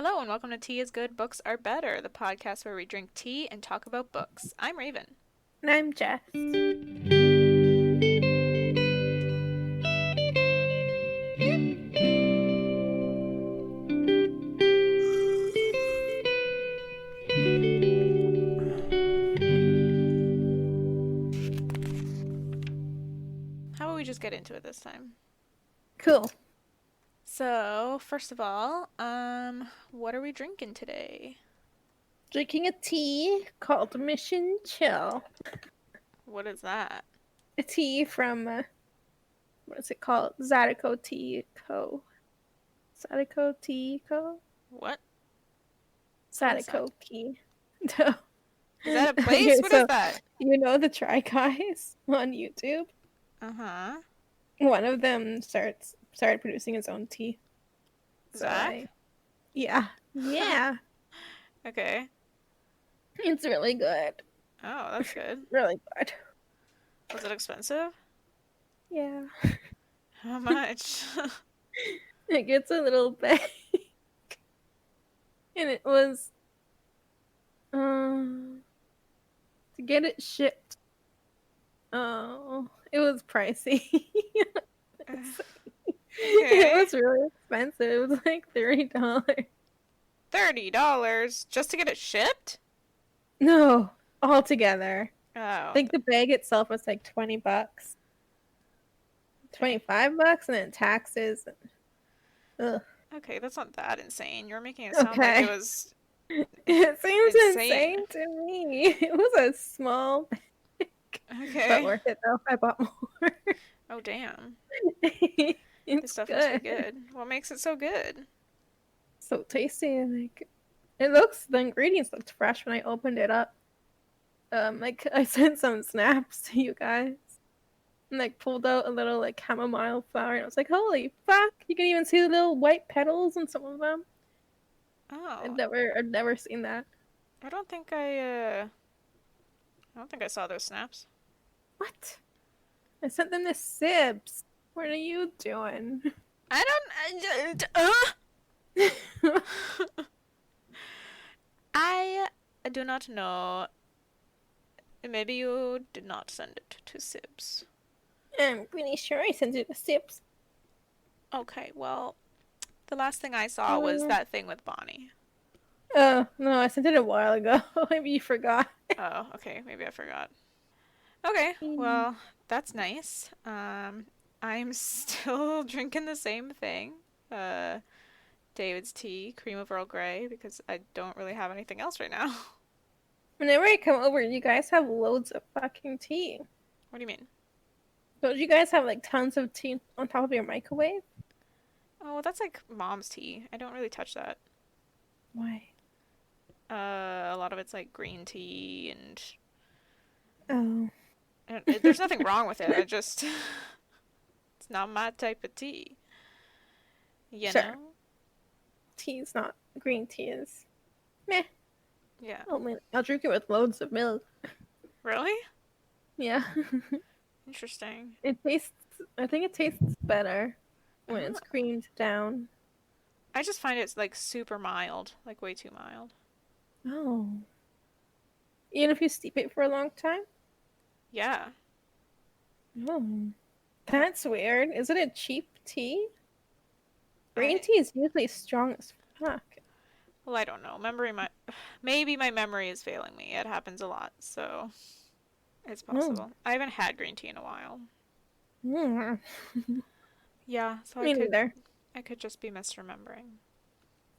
Hello and welcome to Tea is Good, Books Are Better, the podcast where we drink tea and talk about books. I'm Raven. And I'm Jess. How about we just get into it this time? Cool. So, first of all, what are we drinking today? Drinking a tea called Mission Chill. What is that? A tea from, what is it called? Zydeco Tea Co. Zydeco Tea Co. What? What is that? Zydeco Tea. No. Is that a place? Okay, What so is that? you know the Try Guys on YouTube? Uh-huh. One of them started producing his own tea. Zach? Yeah. Yeah. Okay. It's really good. Oh, that's good. Really good. Was it expensive? Yeah. How much? It gets a little bag. And it was to get it shipped. Oh, it was pricey. It was really expensive. It was like $30. $30 just to get it shipped? No, altogether. Oh. I think the bag itself was like $20. $25 and then taxes. Ugh. Okay, that's not that insane. You're making it sound like it was It seems insane. insane to me. It was a small bag. Okay. But worth it though. I bought more. Oh, damn. It's This stuff must be good. What makes it so good? So tasty. Like the ingredients looked fresh when I opened it up. Like I sent some snaps to you guys. And like pulled out a little like chamomile flower and I was like, holy fuck, you can even see the little white petals on some of them. Oh. I've never seen that. I don't think I saw those snaps. What? I sent them to Sibs. What are you doing? I do not know. Maybe you did not send it to Sibs. I'm pretty sure I sent it to Sibs. Okay, well, the last thing I saw was that thing with Bonnie. Oh, no, I sent it a while ago. Maybe you forgot. Oh, okay, maybe I forgot. Okay, well, that's nice. I'm still drinking the same thing. David's tea, cream of Earl Grey, because I don't really have anything else right now. Whenever I come over, you guys have loads of fucking tea. What do you mean? Don't you guys have like tons of tea on top of your microwave? Oh, that's like mom's tea. I don't really touch that. Why? A lot of it's like green tea Oh. and there's nothing wrong with it. It's not my type of tea. You Sure. know? Tea's not green tea is meh. Yeah. Oh man, I'll drink it with loads of milk. Really? Yeah. Interesting. I think it tastes better when it's creamed down. I just find it's like super mild, like way too mild. Oh. Even if you steep it for a long time? Yeah. Oh. That's weird. Is it a cheap tea? Green tea is usually strong as fuck. Well, I don't know. Maybe my memory is failing me. It happens a lot, so it's possible. I haven't had green tea in a while. Mm. Yeah, so Me neither. I could just be misremembering.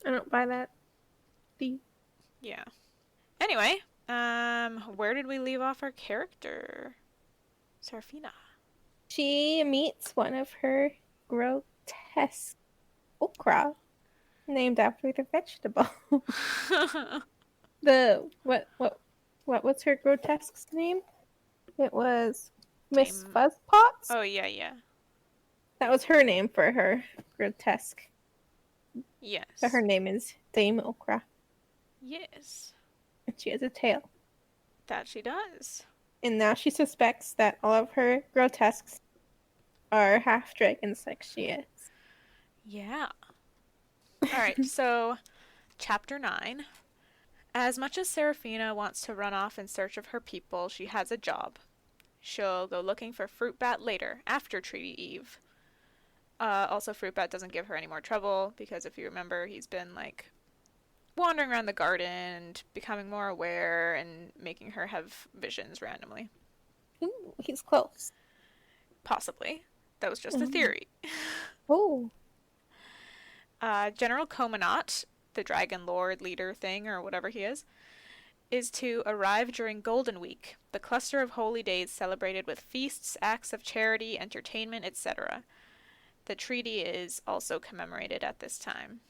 I don't buy that tea. Yeah. Anyway, where did we leave off our character? Seraphina. She meets one of her grotesque okra, named after the vegetable. What's her grotesque's name? It was Miss Fuzzpots. Oh yeah. That was her name for her grotesque. Yes. So her name is Dame Okra. Yes. And she has a tail. That she does. And now she suspects that all of her grotesques are half dragons like she is. Yeah. Alright, so Chapter 9. As much as Seraphina wants to run off in search of her people, she has a job. She'll go looking for Fruit Bat later, after Treaty Eve. Also, Fruit Bat doesn't give her any more trouble, because if you remember, he's been, like, wandering around the garden and becoming more aware and making her have visions randomly. Ooh, he's close. Possibly. That was just a theory. Oh. General Comanut, the Dragon Lord leader thing, or whatever he is to arrive during Golden Week, the cluster of holy days celebrated with feasts, acts of charity, entertainment, etc. The treaty is also commemorated at this time.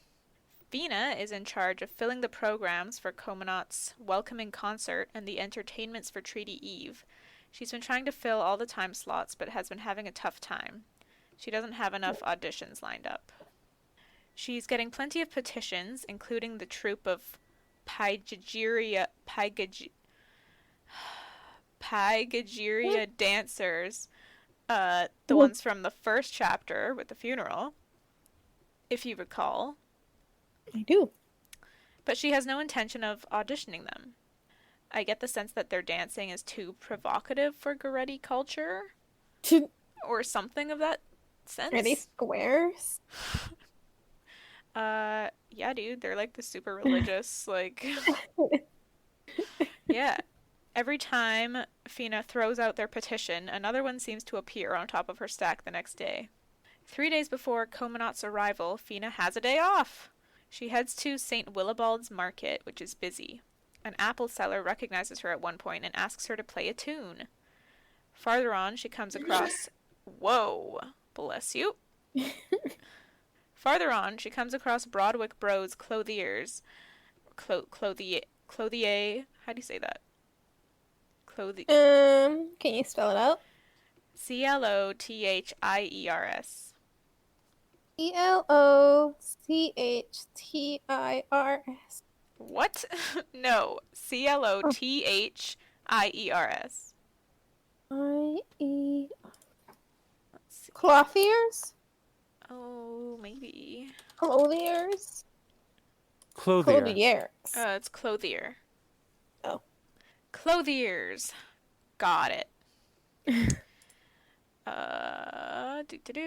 Fina is in charge of filling the programs for Comanut's welcoming concert and the entertainments for Treaty Eve. She's been trying to fill all the time slots, but has been having a tough time. She doesn't have enough auditions lined up. She's getting plenty of petitions, including the troupe of Pygagiria dancers, the ones from the first chapter with the funeral, if you recall. I do. But she has no intention of auditioning them. I get the sense that their dancing is too provocative for Goretti culture, or something of that sense. Are they squares? Yeah, dude, they're like the super religious, like, yeah. Every time Fina throws out their petition, another one seems to appear on top of her stack the next day. 3 days before Comanut's arrival, Fina has a day off. She heads to St. Willibald's Market, which is busy. An apple seller recognizes her at one point and asks her to play a tune. Farther on, she comes across... Whoa, bless you. Farther on, she comes across Broadwick Bros clothiers. Clothier. How do you say that? Can you spell it out? Clothiers. Clothirs. What? No. Clothiers. IE. Let's see. Clothiers? Oh, maybe. Clothiers? Clothier. Clothiers. It's clothier. Oh. Clothiers. Got it.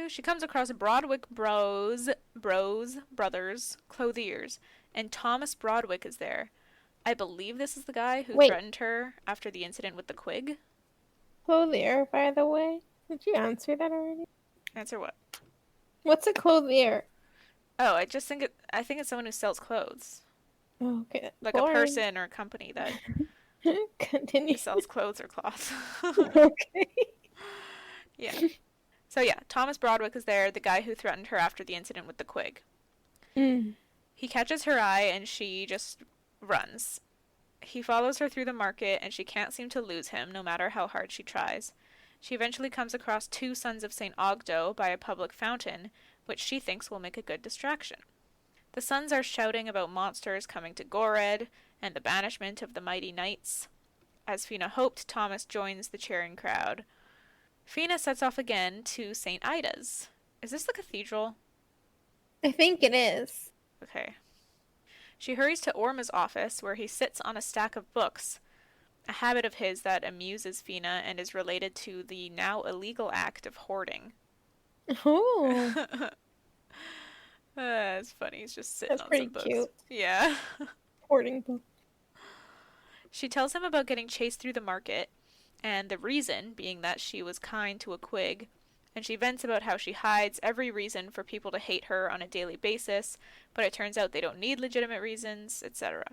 She comes across Broadwick Brothers, clothiers, and Thomas Broadwick is there. I believe this is the guy who threatened her after the incident with the quig. Clothier, by the way. Did you answer that already? Answer what? What's a clothier? Oh, I think it's someone who sells clothes. Oh, okay. Like a person or a company that Continue. sells clothes or cloth. Okay. Yeah. So yeah, Thomas Broadwick is there, the guy who threatened her after the incident with the quig. He catches her eye and she just runs. He follows her through the market and she can't seem to lose him, no matter how hard she tries. She eventually comes across 2 sons of St. Ogdo by a public fountain, which she thinks will make a good distraction. The sons are shouting about monsters coming to Gored and the banishment of the mighty knights. As Fina hoped, Thomas joins the cheering crowd. Fina sets off again to St. Ida's. Is this the cathedral? I think it is. Okay. She hurries to Orma's office, where he sits on a stack of books, a habit of his that amuses Fina and is related to the now illegal act of hoarding. Oh. It's funny, he's just sitting on some books. That's pretty cute. Yeah. Hoarding books. She tells him about getting chased through the market, and the reason being that she was kind to a quig, and she vents about how she hides every reason for people to hate her on a daily basis, but it turns out they don't need legitimate reasons, etc.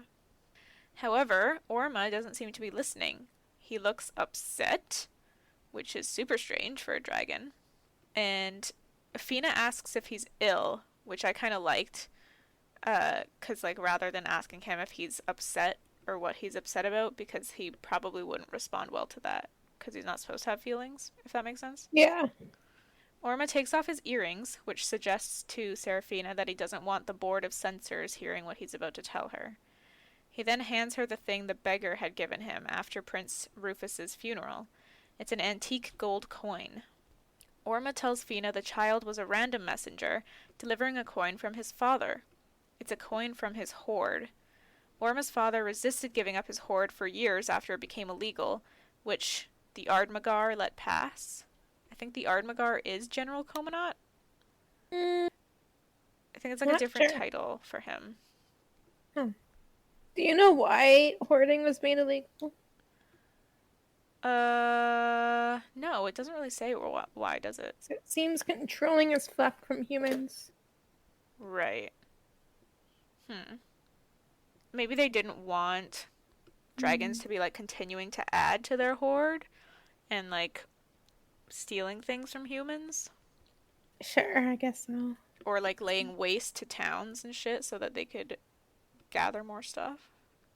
However, Orma doesn't seem to be listening. He looks upset, which is super strange for a dragon, and Fina asks if he's ill, which I kind of liked, because, like, rather than asking him if he's upset or what he's upset about, because he probably wouldn't respond well to that, because he's not supposed to have feelings, if that makes sense. Yeah. Orma takes off his earrings, which suggests to Seraphina that he doesn't want the board of censors hearing what he's about to tell her. He then hands her the thing the beggar had given him after Prince Rufus's funeral. It's an antique gold coin. Orma tells Fina the child was a random messenger, delivering a coin from his father. It's a coin from his hoard. Orma's father resisted giving up his hoard for years after it became illegal, which the Ardmagar let pass. I think the Ardmagar is General Comanut. Mm, I think it's like a not different sure. title for him. Huh. Do you know why hoarding was made illegal? No, it doesn't really say why, does it? So it seems controlling as fuck from humans. Right. Hmm. Maybe they didn't want dragons Mm. to be like continuing to add to their hoard and like stealing things from humans Sure, I guess so. or like laying waste to towns and shit so that they could gather more stuff.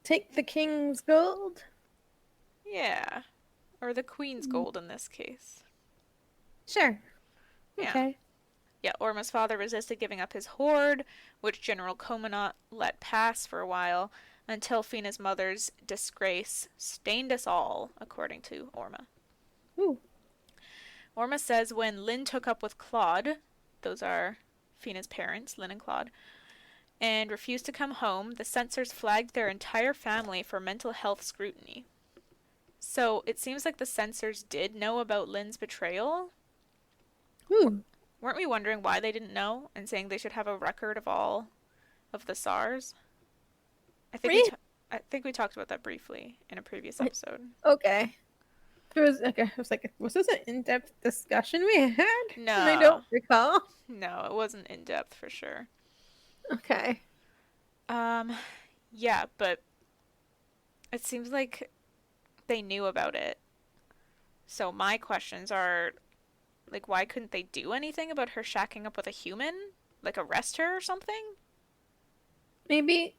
Take the king's gold. Yeah. Or the queen's Mm. gold in this case. Sure. Yeah. Okay. Yeah, Orma's father resisted giving up his hoard, which General Comanut let pass for a while, until Fina's mother's disgrace stained us all, according to Orma. Ooh. Orma says when Lynn took up with Claude, those are Fina's parents, Lynn and Claude, and refused to come home, the censors flagged their entire family for mental health scrutiny. So it seems like the censors did know about Lynn's betrayal. Ooh. Weren't we wondering why they didn't know and saying they should have a record of all of the SARS? I think we Really? t- I think we talked about that briefly in a previous episode. Okay. It was okay. I was like, was this an in-depth discussion we had? And I No, don't recall. no, it wasn't in depth for sure. Okay. Um, yeah, but it seems like they knew about it. So my questions are like, why couldn't they do anything about her shacking up with a human? Like arrest her or something? Maybe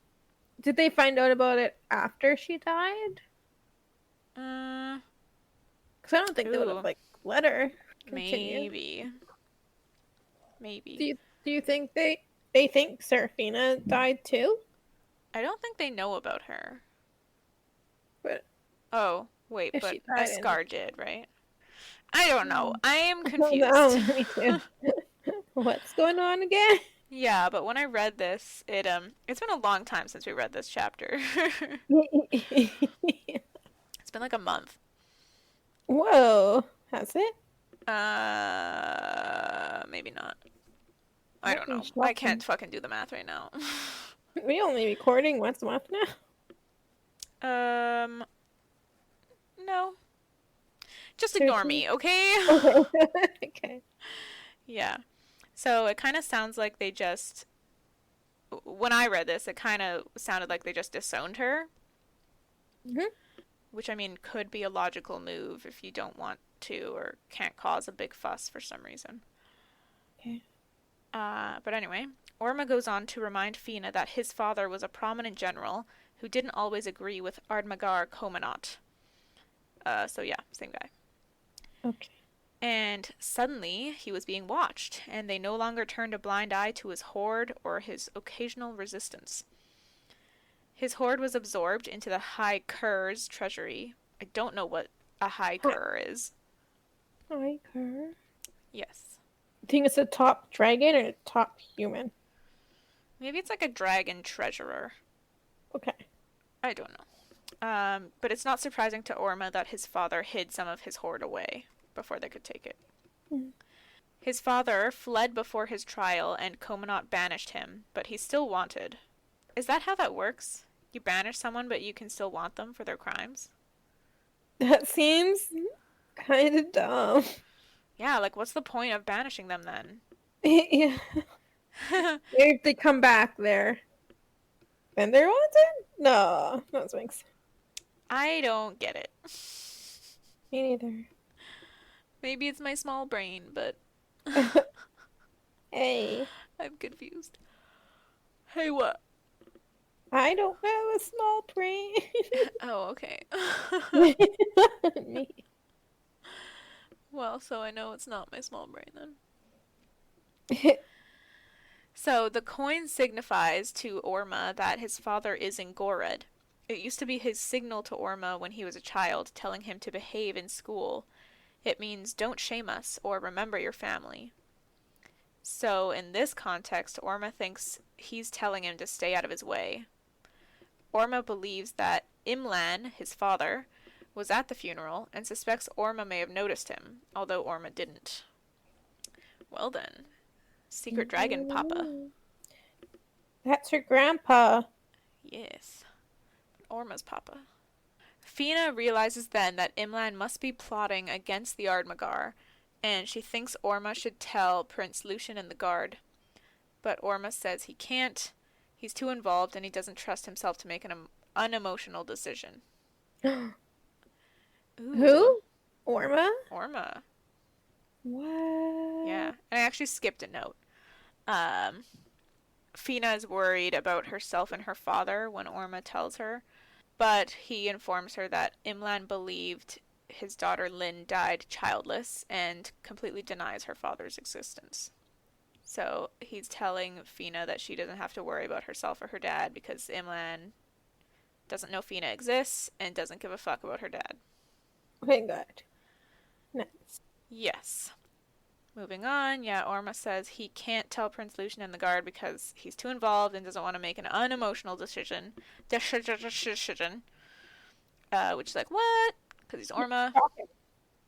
did they find out about it after she died? Uh, Because I don't think they would have ooh, like let her continue. maybe, Do maybe. you think they think Seraphina died too? I don't think they know about her. But Oh, wait, if but she died in Escar did, right? I don't know. I am oh no, confused. me too. What's going on again? Yeah, but when I read this, it's been a long time since we read this chapter. It's been like a month. Whoa, has it? Maybe not. I That'd don't be know. I can't shocking. fucking do the math right now. We only recording once a month now. um, no. Just ignore Seriously? me, okay? Okay. Okay. Yeah. So it kind of sounds like they just when I read this, it kind of sounded like they just disowned her, Hmm. which I mean could be a logical move if you don't want to or can't cause a big fuss for some reason. Okay. But anyway, Orma goes on to remind Fina that his father was a prominent general who didn't always agree with Ardmagar Comanut. So yeah, same guy. Okay. And suddenly he was being watched, and they no longer turned a blind eye to his hoard or his occasional resistance. His hoard was absorbed into the High Kerr's treasury. I don't know what a High Kerr is. Hi, her. Yes. Think it's a top dragon or a top human? Maybe it's like a dragon treasurer. Okay. I don't know. But it's not surprising to Orma that his father hid some of his hoard away before they could take it. Mm. His father fled before his trial and Comanut banished him, but he's still wanted. Is that how that works? You banish someone, but you can still want them for their crimes? That seems kind of dumb. Yeah, like what's the point of banishing them then? Yeah. If they come back there, then they're wanted? No, that makes sense. I don't get it. Me neither. Maybe it's my small brain, but Hey, I'm confused. Hey, what? I don't have a small brain. Oh, okay. Me. Well, so I know it's not my small brain then. So the coin signifies to Orma that his father is in Gored. It used to be his signal to Orma when he was a child, telling him to behave in school. It means don't shame us or remember your family. So in this context, Orma thinks he's telling him to stay out of his way. Orma believes that Imlan, his father, was at the funeral and suspects Orma may have noticed him, although Orma didn't. Well then, secret dragon papa. That's her grandpa. Yes, Orma's papa. Fina realizes then that Imlan must be plotting against the Ardmagar, and she thinks Orma should tell Prince Lucian and the guard. But Orma says he can't, he's too involved, and he doesn't trust himself to make an unemotional decision. Ooh. Who? Orma? Orma. What? Yeah, and I actually skipped a note. Fina is worried about herself and her father when Orma tells her, but he informs her that Imlan believed his daughter Lynn died childless and completely denies her father's existence. So he's telling Fina that she doesn't have to worry about herself or her dad because Imlan doesn't know Fina exists and doesn't give a fuck about her dad. Okay, good. Nice. Yes. Moving on, yeah, Orma says he can't tell Prince Lucian and the guard because he's too involved and doesn't want to make an unemotional decision. Which is like, what? Because he's Orma.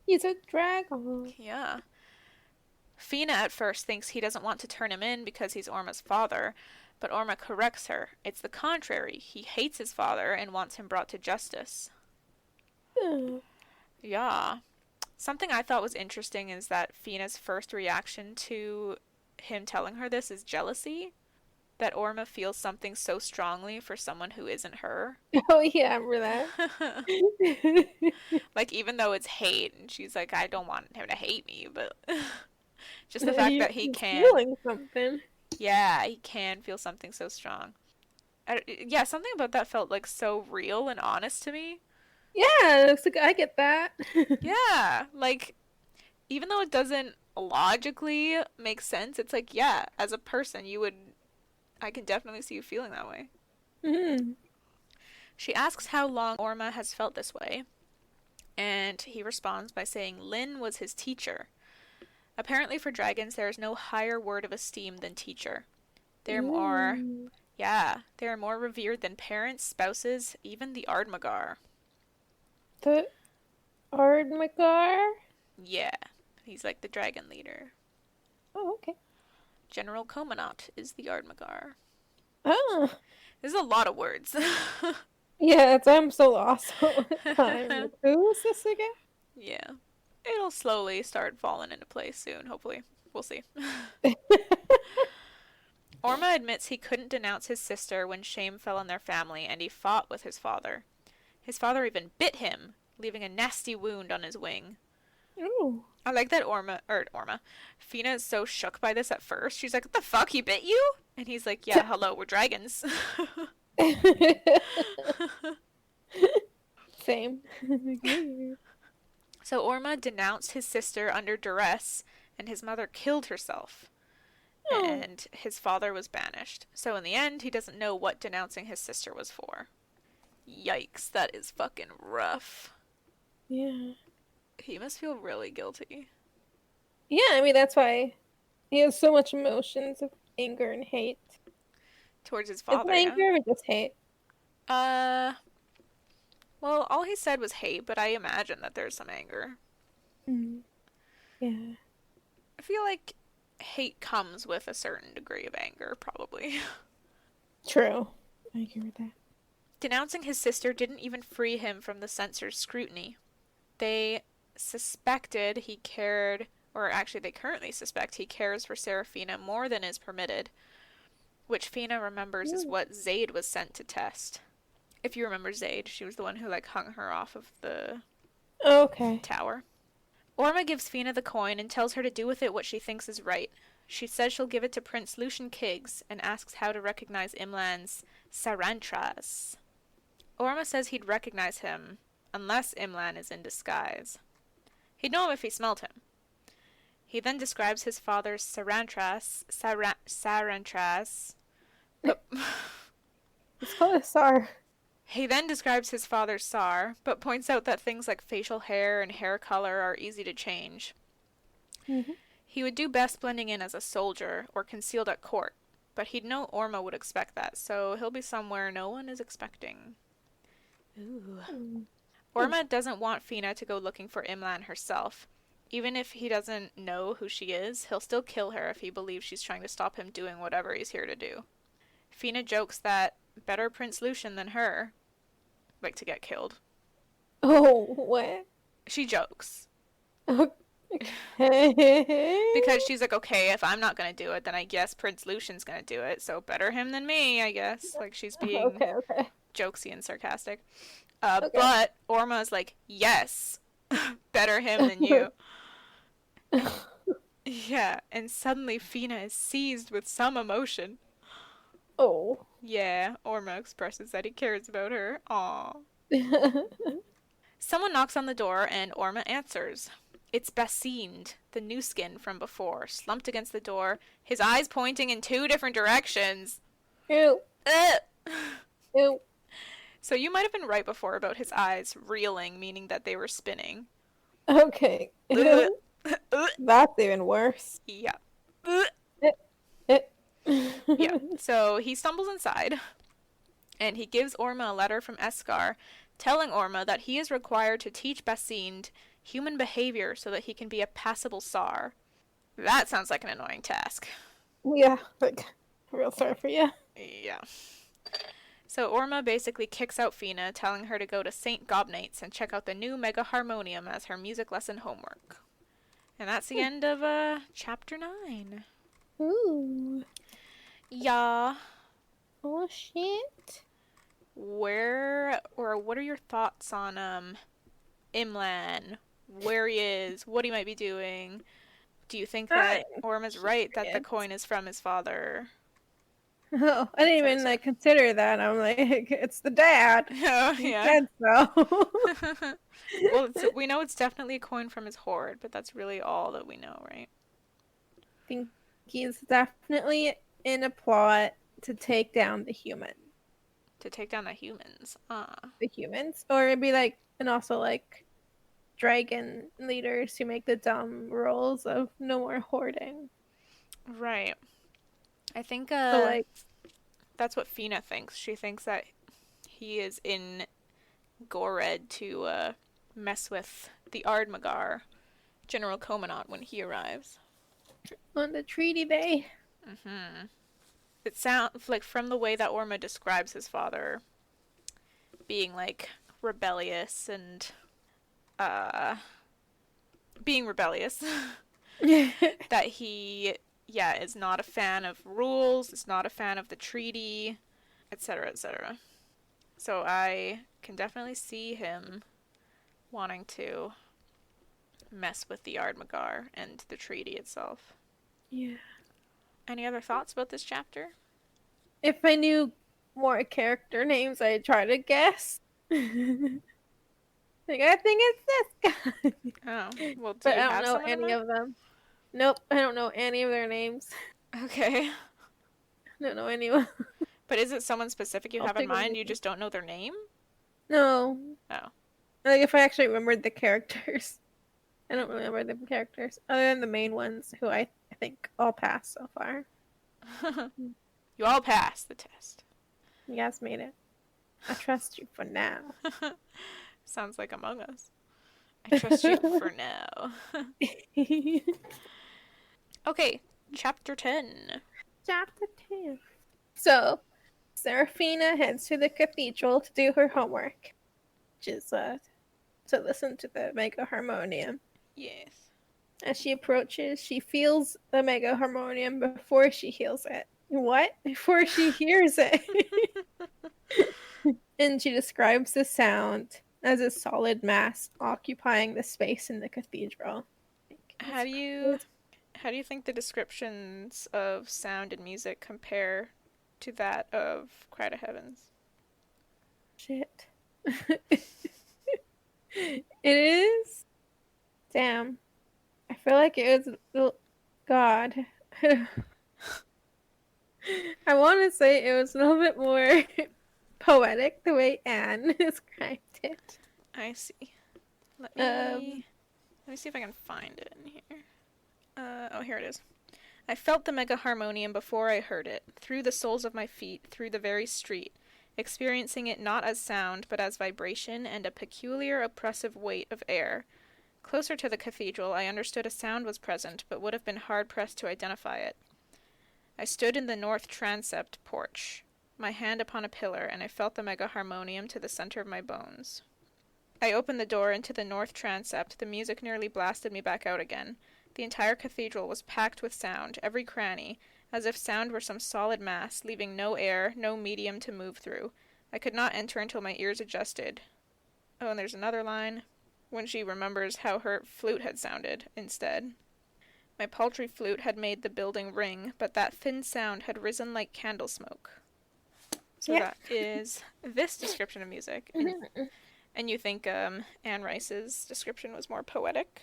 He's a dragon. Yeah. Fina at first thinks he doesn't want to turn him in because he's Orma's father, but Orma corrects her. It's the contrary. He hates his father and wants him brought to justice. Yeah. Something I thought was interesting is that Fina's first reaction to him telling her this is jealousy. That Orma feels something so strongly for someone who isn't her. Oh, yeah, I remember that. Like, even though it's hate, and she's like, I don't want him to hate me, but just the fact that he can. Feeling something. Yeah, he can feel something so strong. Yeah, something about that felt like so real and honest to me. Yeah, it looks like I get that. Yeah, like, even though it doesn't logically make sense, it's like, yeah, as a person, I can definitely see you feeling that way. Mm-hmm. She asks how long Orma has felt this way, and he responds by saying Lynn was his teacher. Apparently for dragons, there is no higher word of esteem than teacher. They're more revered than parents, spouses, even the Ardmagar. The Ardmagar? Yeah, he's like the dragon leader. Oh, okay. General Comanut is the Ardmagar. Oh. There's a lot of words. Yeah, I'm so lost all the time. Like, who is this again? Yeah. It'll slowly start falling into place soon, hopefully. We'll see. Orma admits he couldn't denounce his sister when shame fell on their family, and he fought with his father. His father even bit him, leaving a nasty wound on his wing. Ooh. I like that Fina is so shook by this at first. She's like, what the fuck, he bit you? And he's like, yeah, hello, we're dragons. Same. So Orma denounced his sister under duress, and his mother killed herself. Oh. And his father was banished. So in the end, he doesn't know what denouncing his sister was for. Yikes, that is fucking rough. Yeah. He must feel really guilty. Yeah, I mean, that's why he has so much emotions of anger and hate. Towards his father, is it anger or just hate? Well, all he said was hate, but I imagine that there's some anger. Mm. Yeah. I feel like hate comes with a certain degree of anger, probably. True. I agree with that. Denouncing his sister didn't even free him from the censor's scrutiny. They suspected he cared, or actually they currently suspect he cares for Seraphina more than is permitted, which Fina remembers is what Zaid was sent to test. If you remember Zaid, she was the one who hung her off of the tower. Orma gives Fina the coin and tells her to do with it what she thinks is right. She says she'll give it to Prince Lucian Kiggs and asks how to recognize Imlan's Sarantras. Orma says he'd recognize him unless Imlan is in disguise. He'd know him if he smelled him. He then describes his father's Sarantras. It's called a Sar. He then describes his father's Sar, but points out that things like facial hair and hair color are easy to change. Mm-hmm. He would do best blending in as a soldier or concealed at court, but he'd know Orma would expect that, so he'll be somewhere no one is expecting. Ooh. Mm. Orma doesn't want Fina to go looking for Imlan herself. Even if he doesn't know who she is, he'll still kill her if he believes she's trying to stop him doing whatever he's here to do. Fina jokes that better Prince Lucian than her, like to get killed. Oh, what? She jokes. Okay. Because she's like, okay, if I'm not gonna do it, then I guess Prince Lucian's gonna do it, so better him than me, I guess. Like, she's being Okay. jokesy and sarcastic. Okay. But Orma's like, yes, better him than you. Yeah, and suddenly Fina is seized with some emotion. Oh. Yeah, Orma expresses that he cares about her. Aww. Someone knocks on the door and Orma answers. It's Basinde, the new skin from before, slumped against the door, his eyes pointing in 2 different directions. Ew. Ugh. Ew. So you might have been right before about his eyes reeling, meaning that they were spinning. Okay. Ugh. Ugh. That's even worse. Yeah. Ugh. Yeah. So he stumbles inside, and he gives Orma a letter from Eskar, telling Orma that he is required to teach Basinde human behavior so that he can be a passable Tsar. That sounds like an annoying task. Yeah, like, real sorry for you. Yeah. So Orma basically kicks out Fina, telling her to go to St. Gobnate's and check out the new Mega Harmonium as her music lesson homework. And that's the end of chapter 9. Ooh. Yeah. Oh, shit. What are your thoughts on Imlan? Where he is, what he might be doing? Do you think that Orma's right that the coin is from his father? Oh, I didn't even like consider that. I'm like, it's the dad. Oh, He yeah. said so. Well, we know it's definitely a coin from his hoard, but that's really all that we know, right? I think he's definitely in a plot to take down the human. To take down the humans. The humans. Or it'd be like, and also like dragon leaders who make the dumb rules of no more hoarding. Right. I think So like, that's what Fina thinks. She thinks that he is in Gored to mess with the Ardmagar, General Comanut, when he arrives. on the treaty day. Mm-hmm. It sounds like, from the way that Orma describes his father being like rebellious and being rebellious, that he is not a fan of rules, is not a fan of the treaty, etc., etc. So I can definitely see him wanting to mess with the Ardmagar and the treaty itself. Yeah. Any other thoughts about this chapter? If I knew more character names, I'd try to guess. Like, I think it's this guy. Oh, well, do But you I don't have know someone in any mind? of them. Nope, I don't know any of their names. Okay. I don't know anyone. But is it someone specific you I'll have in pick a mind? You name. just don't know their name? No. Oh. Like, if I actually remembered the characters. I don't remember the characters. Other than the main ones, who I think all passed so far. You all passed the test. You guys made it. I trust you for now. Sounds like Among Us. I trust you for now. Okay, chapter 10. Chapter 10. So, Seraphina heads to the cathedral to do her homework, which is to listen to the Mega Harmonium. Yes. As she approaches, she feels the Mega Harmonium before she hears it. What? Before she hears it. And she describes the sound as a solid mass occupying the space in the cathedral. How do you think the descriptions of sound and music compare to that of Cry to Heavens? Shit. It is. Damn. I feel like it was. God. I want to say it was a little bit more poetic the way Anne described it. I see. Let me see if I can find it in here. Oh, here it is. I felt the mega harmonium before I heard it, through the soles of my feet, through the very street, experiencing it not as sound, but as vibration and a peculiar oppressive weight of air. Closer to the cathedral, I understood a sound was present, but would have been hard-pressed to identify it. I stood in the north transept porch, my hand upon a pillar, and I felt the mega harmonium to the center of my bones. I opened the door into the north transept. The music nearly blasted me back out again. The entire cathedral was packed with sound, every cranny, as if sound were some solid mass, leaving no air, no medium to move through. I could not enter until my ears adjusted. Oh, and there's another line, when she remembers how her flute had sounded instead. My paltry flute had made the building ring, but that thin sound had risen like candle smoke. So Yeah. that is this description of music. And you think Anne Rice's description was more poetic?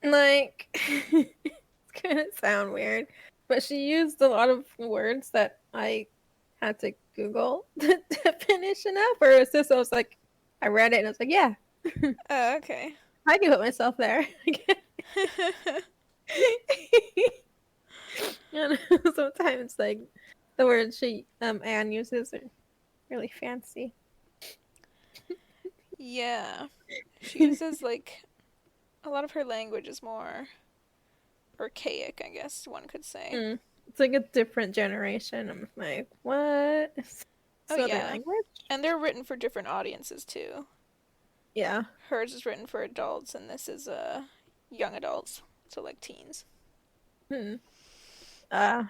Like, it's gonna sound weird, but she used a lot of words that I had to Google the definition of, or is this? I was like, I read it and I was like, yeah, Okay. I can put myself there. And sometimes, like, the words Anne uses are really fancy. Yeah. She uses, like, a lot of her language is more archaic, I guess one could say. It's like a different generation. I'm like, what? It's Oh, other yeah. language? And they're written for different audiences, too. Yeah. Hers is written for adults, and this is young adults, so like teens. Uh,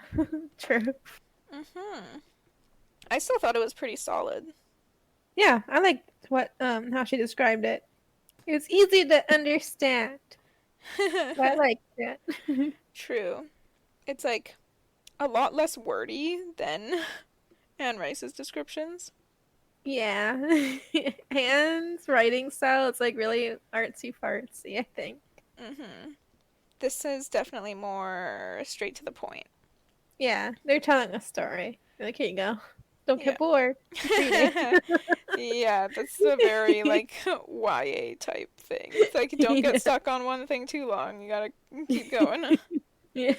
true. I still thought it was pretty solid. Yeah, I liked what how she described it. It was easy to understand. I liked it. True. It's like a lot less wordy than Anne Rice's descriptions. Yeah. Anne's writing style, it's like really artsy fartsy, I think. This is definitely more straight to the point. Yeah, they're telling a story. You're like, here you go. Don't Yeah. get bored. Yeah, that's a very like YA type thing. It's like don't get stuck on one thing too long. You gotta keep going. Yeah.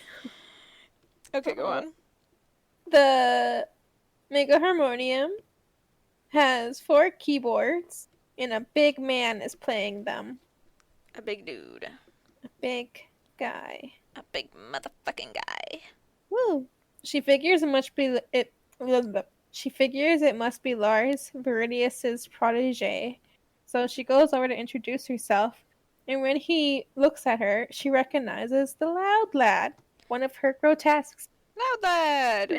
Okay, go on. The Mega Harmonium has 4 keyboards, and a big man is playing them. A big dude. A big guy. A big motherfucking guy. Woo! She figures it must be Lars Viridius's protege. So she goes over to introduce herself, and when he looks at her, she recognizes the Loud Lad, one of her grotesques. Loud Lad!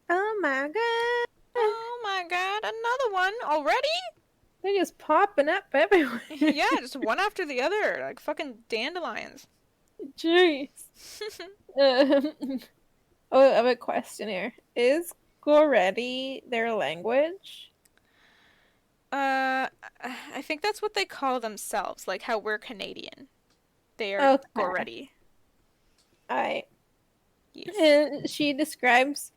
Oh my god! Oh my god, another one already? They're just popping up everywhere. Yeah, just one after the other, like fucking dandelions. Jeez. Oh, I have a question here. Is Goretti their language? I think that's what they call themselves, like how we're Canadian. They are Okay. Goretti. Yes. And she describes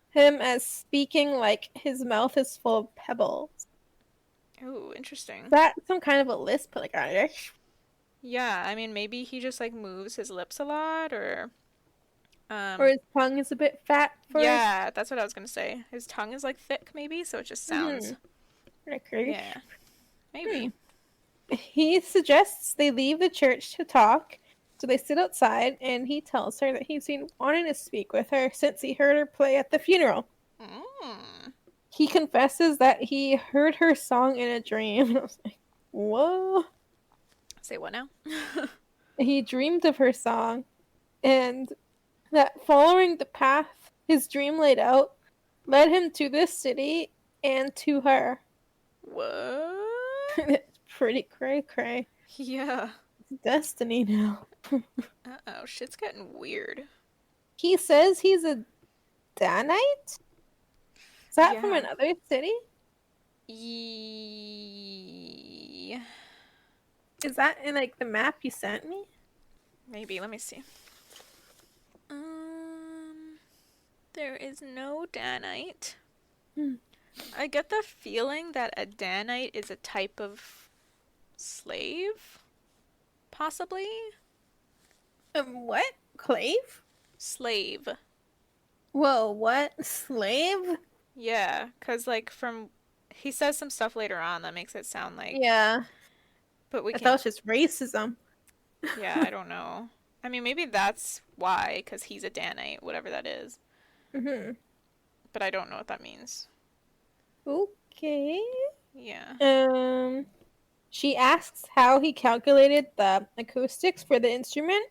him as speaking like his mouth is full of pebbles. Ooh, interesting. Is that some kind of a lisp? Like, Yeah, I mean, maybe he just like moves his lips a lot, or his tongue is a bit fat. Yeah, that's what I was gonna say. His tongue is like thick, maybe, so it just sounds. Yeah, maybe. He suggests they leave the church to talk, so they sit outside, and he tells her that he's been wanting to speak with her since he heard her play at the funeral. He confesses that he heard her song in a dream. I was like, whoa. Say what now? He dreamed of her song, and that following the path his dream laid out led him to this city and to her. What? It's pretty cray-cray. Yeah. It's destiny now. Uh-oh, shit's getting weird. He says he's a Danite? Is that from another city? Yeah. Is that in like the map you sent me? Maybe, let me see. There is no Danite. I get the feeling that a Danite is a type of slave? Possibly? What? Clave? Slave. Whoa, what? Slave? Yeah, because, like, he says some stuff later on that makes it sound like. Yeah. But we I thought it can. was just racism. Yeah, I don't know. I mean, maybe that's why, because he's a Danite, whatever that is. Hmm. But I don't know what that means. Okay. Yeah. Um, she asks how he calculated the acoustics for the instrument,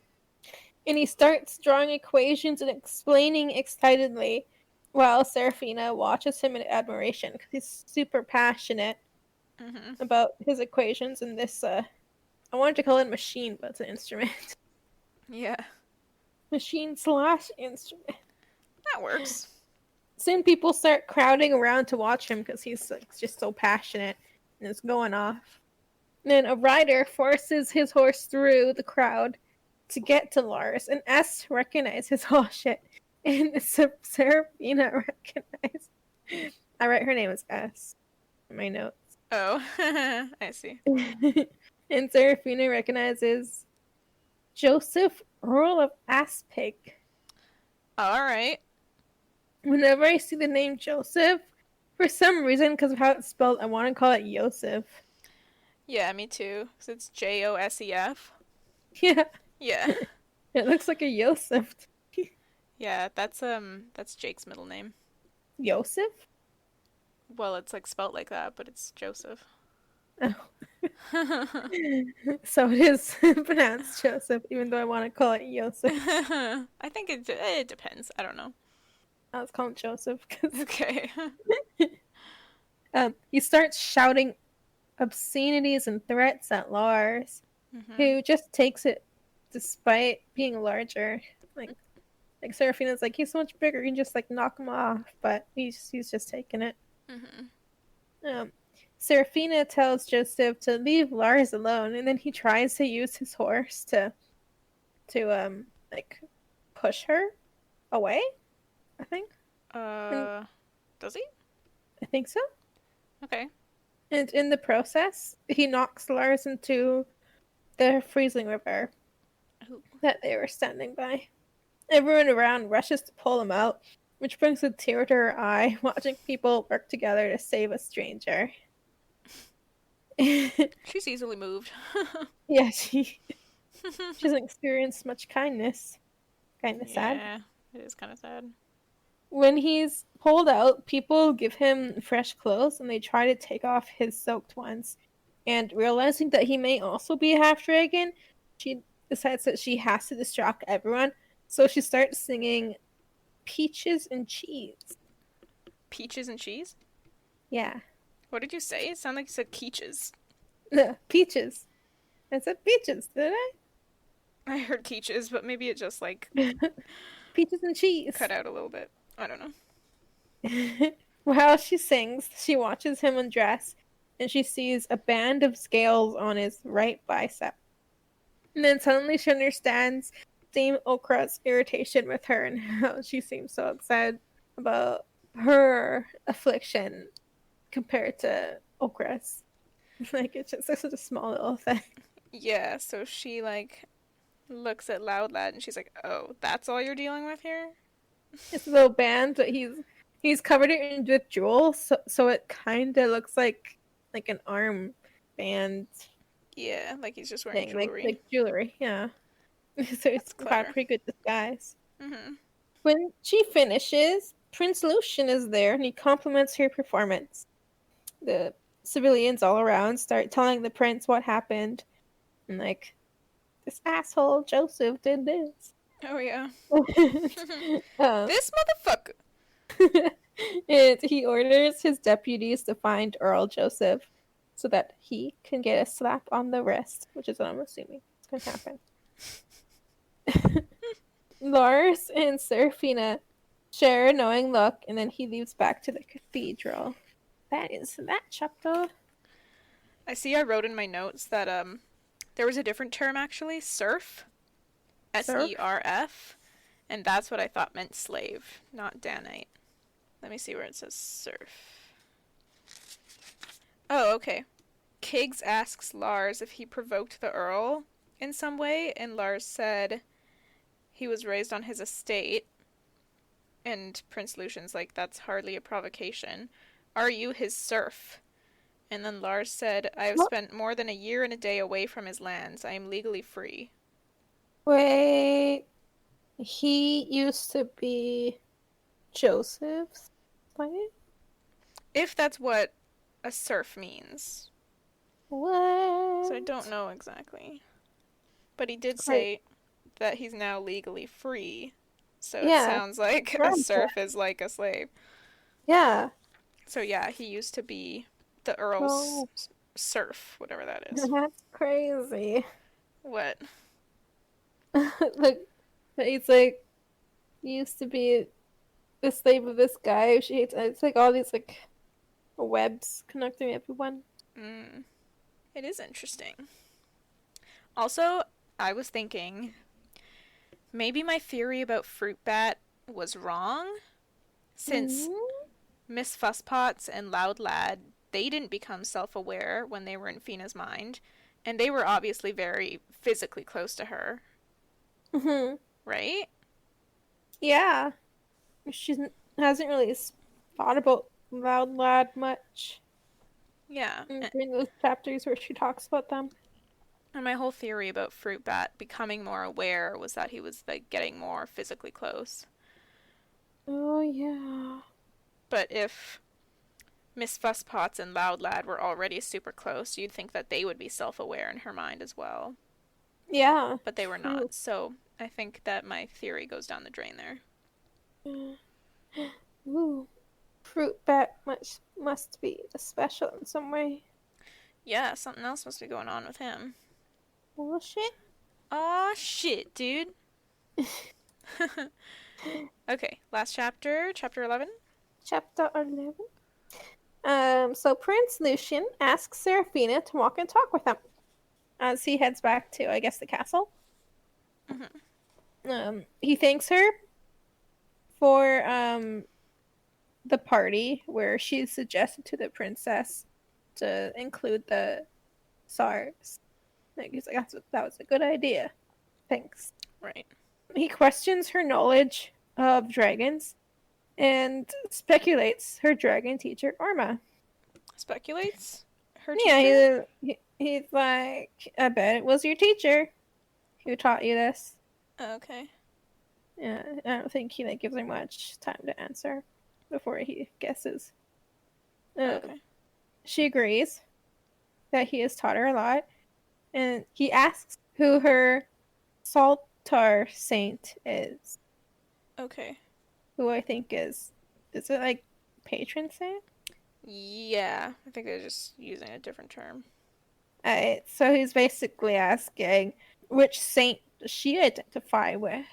and he starts drawing equations and explaining excitedly while Seraphina watches him in admiration because he's super passionate Mhm. about his equations in this I wanted to call it machine, but it's an instrument. Yeah. Machine slash instrument. That works. Soon people start crowding around to watch him because he's like, just so passionate and it's going off. Then a rider forces his horse through the crowd to get to Lars, and S recognizes oh shit, and Seraphina recognizes. I write her name as S in my notes. Oh, I see. And Seraphina recognizes Joseph, Earl of Aspig. All right. Whenever I see the name Joseph, for some reason, because of how it's spelled, I want to call it Yosef. Yeah, me too. Cause it's Josef. Yeah, Yeah. it looks like a Yosef. Yeah, that's Jake's middle name. Yosef? Well, it's like spelt like that, but it's Joseph. Oh. So it is pronounced Joseph, even though I want to call it Yosef. I think it depends. I don't know. I was calling Joseph because Okay. he starts shouting obscenities and threats at Lars, Mhm. who just takes it despite being larger. Like Seraphina's like, he's so much bigger, you can just like knock him off, but he's just taking it. Mhm. Um, Seraphina tells Joseph to leave Lars alone, and then he tries to use his horse to like push her away. I think, and Uh, does he? I think so. Okay. And in the process, he knocks Lars into the freezing river Ooh. that they were standing by. Everyone around rushes to pull him out, which brings a tear to her eye, watching people work together to save a stranger. She's easily moved. Yeah, she doesn't experience much kindness. Kind of sad. Yeah, it is kind of sad. When he's pulled out, people give him fresh clothes and they try to take off his soaked ones. And realizing that he may also be a half dragon, she decides that she has to distract everyone. So she starts singing Peaches and Cheese. Peaches and cheese? Yeah. What did you say? It sounded like you said quiches. No, Peaches. I said peaches, did I heard quiches, but maybe it just like I? Peaches and cheese. cut out a little bit. I don't know. While she sings, she watches him undress and she sees a band of scales on his right bicep. And then suddenly she understands Dame Okra's irritation with her and how she seems so upset about her affliction compared to Okra's. Like, it's just such a small little thing. Yeah, so she like looks at Loud Lad and she's like, "Oh, that's all you're dealing with here?" It's a little band, but he's covered it in with jewels, so it kind of looks like an arm band Yeah, like he's just wearing thing, jewelry. like jewelry. Yeah, so it's That's got clever. pretty good disguise. Mhm. When she finishes, Prince Lucian is there and he compliments her performance. The civilians all around start telling the prince what happened, and like this asshole Joseph did this. Oh yeah. um, This motherfucker. and he orders his deputies to find Earl Joseph so that he can get a slap on the wrist, which is what I'm assuming is going to happen. Lars and Seraphina share a knowing look, and then he leaves back to the cathedral. That is that chapter. I see I wrote in my notes that there was a different term actually, serf. Surf. Serf. And that's what I thought meant slave, not Danite. Let me see where it says serf. Oh, okay. Kiggs asks Lars if he provoked the Earl in some way, and Lars said he was raised on his estate, and Prince Lucian's like, that's hardly a provocation. Are you his serf? And then Lars said, I have What? spent more than a year and a day away from his lands. I am legally free. Wait, he used to be Joseph's slave? If that's what a serf means. What? So I don't know exactly. But he did Like, say that he's now legally free. So it yeah, sounds like a read that. serf is like a slave. Yeah. So yeah, he used to be the Earl's Oh, serf, whatever that is. that's crazy. What? Like, but he's like, he used to be the slave of this guy. She hates. It's like all these like webs connecting everyone. Mm, it is interesting. Also, I was thinking maybe my theory about Fruit Bat was wrong, since Mm-hmm. Miss Fusspots and Loud Lad, they didn't become self-aware when they were in Fina's mind, and they were obviously very physically close to her, Mm-hmm. right? Yeah, she hasn't really thought about Loud Lad much Yeah. during those chapters where she talks about them. And my whole theory about Fruit Bat becoming more aware was that he was like getting more physically close. Oh yeah. But if Miss Fusspots and Loud Lad were already super close, you'd think that they would be self-aware in her mind as well. Yeah, But they were true. not. So I think that my theory goes down the drain there. Ooh, Fruit Bat must be special in some way. Yeah, something else must be going on with him. Oh shit. Aw, shit, dude. Okay, last chapter, chapter 11. Chapter 11. So Prince Lucian asks Seraphina to walk and talk with him as he heads back to, I guess, the castle. He thanks her for the party where she suggested to the princess to include the SARS. Like, he's like, that was a good idea. Thanks. Right. He questions her knowledge of dragons and speculates her dragon teacher, Orma. Speculates? Her Yeah, teacher? he's like, I bet it was your teacher who taught you this. Okay. Yeah, I don't think he like gives her much time to answer before he guesses. Okay. She agrees that he has taught her a lot, and he asks who her Saltar saint is, Okay. who I think is it like patron saint? Yeah, I think they're just using a different term. So he's basically asking which saint does she identify with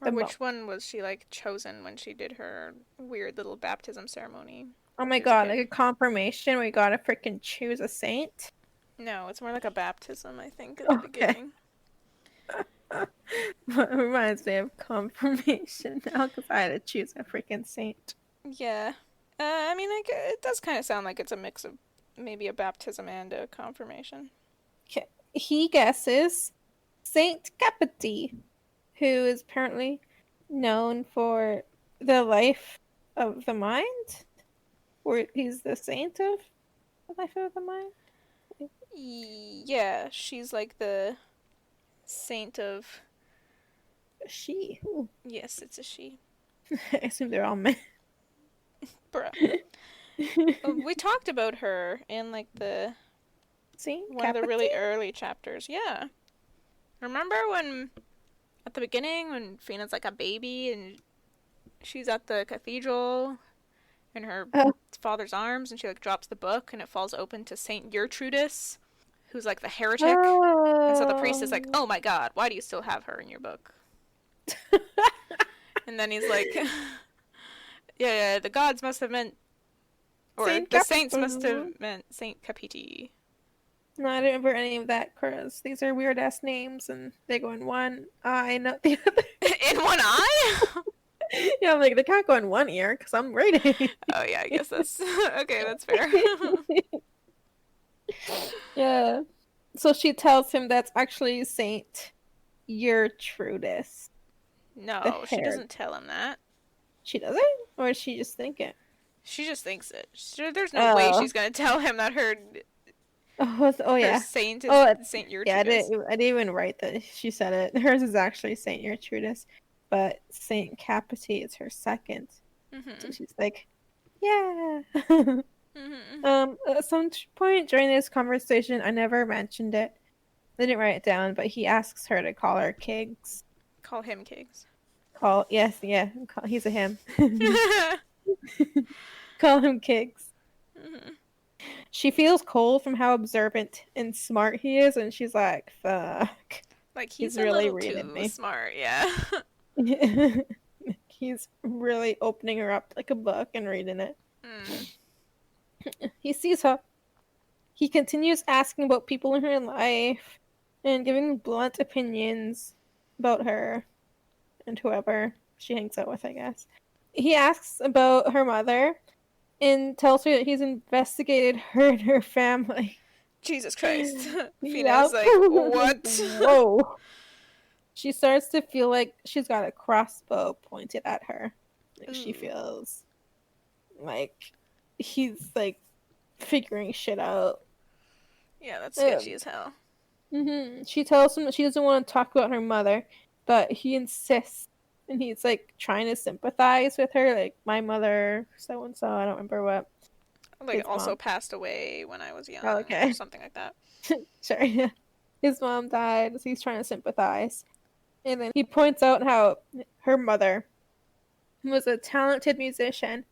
Or the most. which one was she like chosen when she did her weird little baptism ceremony Oh when my she was a god, kid? like a confirmation where you gotta freaking choose a saint? No, it's more like a baptism, I think, at the Okay. beginning. Reminds me of confirmation now because I had to choose a freaking saint. Yeah. I mean, like, it does kind of sound like it's a mix of maybe a baptism and a confirmation. Okay. He guesses Saint Capiti, who is apparently known for the life of the mind, or he's the saint of the life of the mind. Yeah, she's like the saint of. She. Ooh. Yes, it's a she. I assume they're all men. Bruh. We talked about her in like the Saint one of the Capiti? really early chapters. Yeah. Remember when at the beginning when Fina's like a baby and she's at the cathedral in her Oh. father's arms and she like drops the book and it falls open to Saint Gertrudis, who's like the heretic. And so the priest is like, Oh. "Oh my god, why do you still have her in your book?" And then he's like, yeah, the gods must have meant, or Saint the saints must Capiti. have meant Saint Capiti. No, I don't remember any of that because these are weird ass names and they go in one eye, not the other. In one eye? Yeah, I'm like, they can't go in one ear because I'm reading. Oh yeah, I guess that's okay, that's fair. Yeah. So she tells him that's actually Saint Gertrudis. The No, she hair. doesn't tell him that. She doesn't? Or is she just thinking? She just thinks it. There's no way Oh. she's gonna tell him that Oh her yeah. saint is Oh Saint yeah. Gertrudis. I didn't even write that. She said it. Hers is actually Saint Gertrudis, but Saint Capite is her second. So Mhm. she's like, yeah. Mhm. At some point during this conversation, I never mentioned it. I didn't write it down, but he asks her to call her Kiggs. Call him Kiggs. Yes, yeah, he's a him. Call him Kiggs. Mhm. She feels cold from how observant and smart he is, and she's like, fuck. Like he's He's a really little reading too me. smart, yeah. He's really opening her up like a book and reading it. Mm. He sees her. He continues asking about people in her life and giving blunt opinions about her and whoever she hangs out with, I guess. He asks about her mother and tells her that he's investigated her and her family. Jesus Christ. Fina's Yep. like, what? Whoa. She starts to feel like she's got a crossbow pointed at her. Like she Ooh. feels like he's like figuring shit out. Yeah, that's sketchy as hell. She tells him that she doesn't want to talk about her mother, but he insists. And he's like trying to sympathize with her, like my mother, so and so. I don't remember what Like, his also mom. passed away when I was young, Oh, or okay. something like that. Sorry. His mom died, so he's trying to sympathize. And then he points out how her mother was a talented musician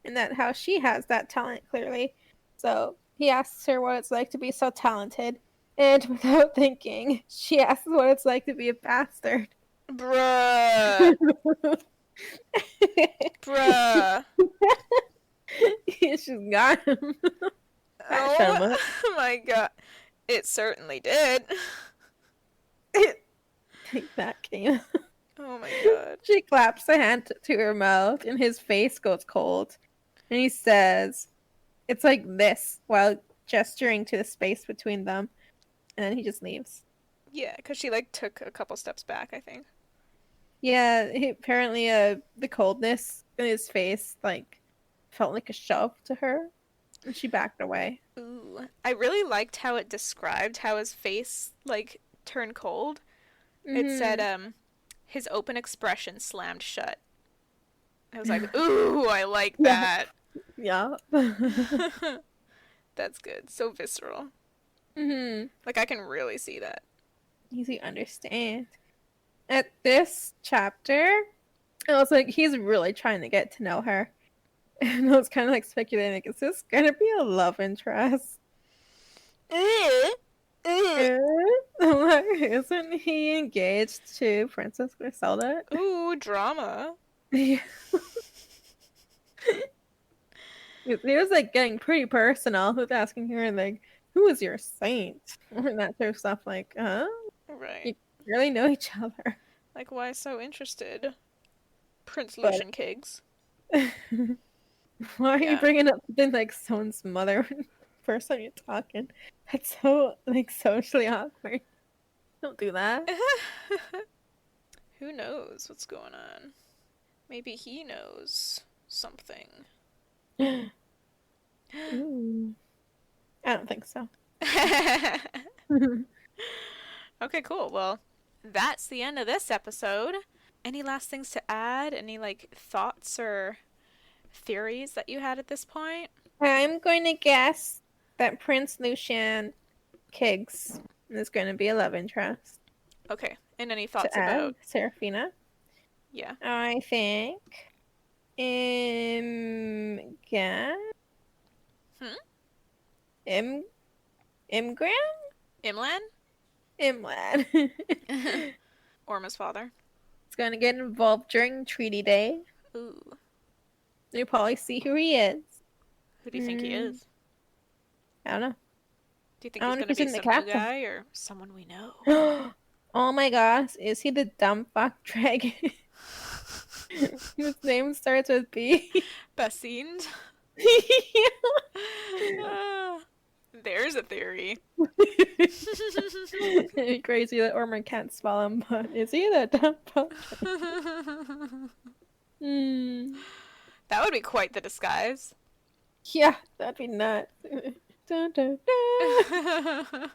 and that how she has that talent clearly. So he asks her what it's like to be so talented. And without thinking, she asks what it's like to be a bastard. Bruh. Bruh. She's got him. That shut him Oh up. my god. It certainly did. Take that, came. Oh my god. She claps a hand to her mouth, and his face goes cold. And he says, "It's like this," while gesturing to the space between them. And then he just leaves. Yeah, because she, like, took a couple steps back, I think. Yeah, apparently, the coldness in his face like felt like a shove to her, and she backed away. Ooh. I really liked how it described how his face, like, turned cold. It said, Mm-hmm. his open expression slammed shut. I was like, ooh, I like Yeah. that. Yeah. That's good. So visceral. Mm-hmm. Like, I can really see that. Easy to understand. At this chapter, I was like, he's really trying to get to know her. And I was kind of like speculating, like, is this gonna be a love interest? Eh? I'm like, isn't he engaged to Princess Griselda? Ooh, drama. Yeah. He was like getting pretty personal with asking her, like, who is your saint? And that sort of stuff. Like, Right. you really know each other. Like, why so interested? Prince But Lucian Kiggs. why are you Yeah. bringing up something like someone's mother first time you're talking? That's so like socially awkward. Don't do that. Who knows what's going on? Maybe he knows something. Ooh. I don't think so. Okay, cool. Well, that's the end of this episode. Any last things to add? Any, like, thoughts or theories that you had at this point? I'm going to guess that Prince Lucian Kiggs is going to be a love interest. Okay. And any To thoughts add about. Seraphina. Yeah. I think Imgan Hmm? Imgran? Imlan? Imlad. Orma's father. He's gonna get involved during Treaty Day. Ooh. You'll probably see who he is. Who do you think he Mm, is? I don't know. Do you think I he's wonder if gonna he's be in the some new castle. guy or someone we know? Oh my gosh, is he the dumb fuck dragon? His name starts with B. Bassind? Yeah. Ah, there There's a theory. It'd be crazy that Ormond can't spell him, but is he the temple? That would be quite the disguise. Yeah, that'd be nuts. Dun, dun, dun.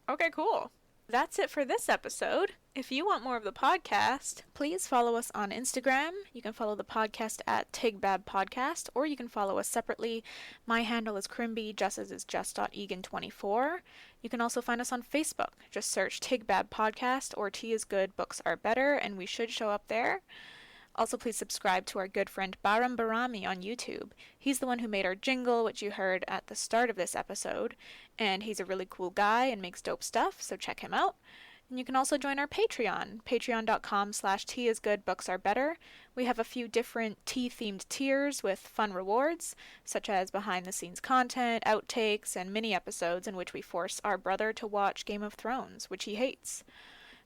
Okay, cool. That's it for this episode. If you want more of the podcast, please follow us on Instagram. You can follow the podcast at Tigbab Podcast, or you can follow us separately. My handle is Crimby, Jess's is just.egan24. You can also find us on Facebook. Just search Tigbab Podcast or Tea is Good, Books Are Better, and we should show up there. Also, please subscribe to our good friend Baram Barami on YouTube. He's the one who made our jingle, which you heard at the start of this episode, and he's a really cool guy and makes dope stuff, so check him out. And you can also join our Patreon, patreon.com/teaisgoodbooksarebetter. We have a few different tea-themed tiers with fun rewards, such as behind-the-scenes content, outtakes, and mini-episodes in which we force our brother to watch Game of Thrones, which he hates.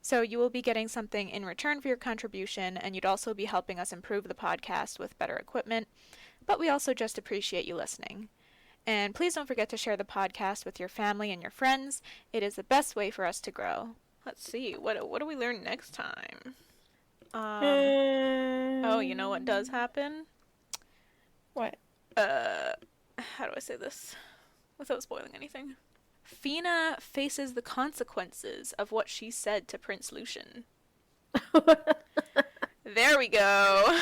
So you will be getting something in return for your contribution, and you'd also be helping us improve the podcast with better equipment, but we also just appreciate you listening. And please don't forget to share the podcast with your family and your friends. It is the best way for us to grow. Let's see, what do we learn next time? Oh, you know what does happen? What? How do I say this without spoiling anything? Fina faces the consequences of what she said to Prince Lucian. There we go.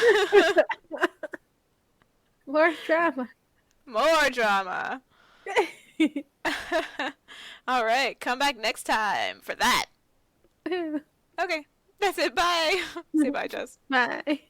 More drama. More drama. All right, come back next time for that. Okay, that's it. Bye. Say bye, Jess. Bye.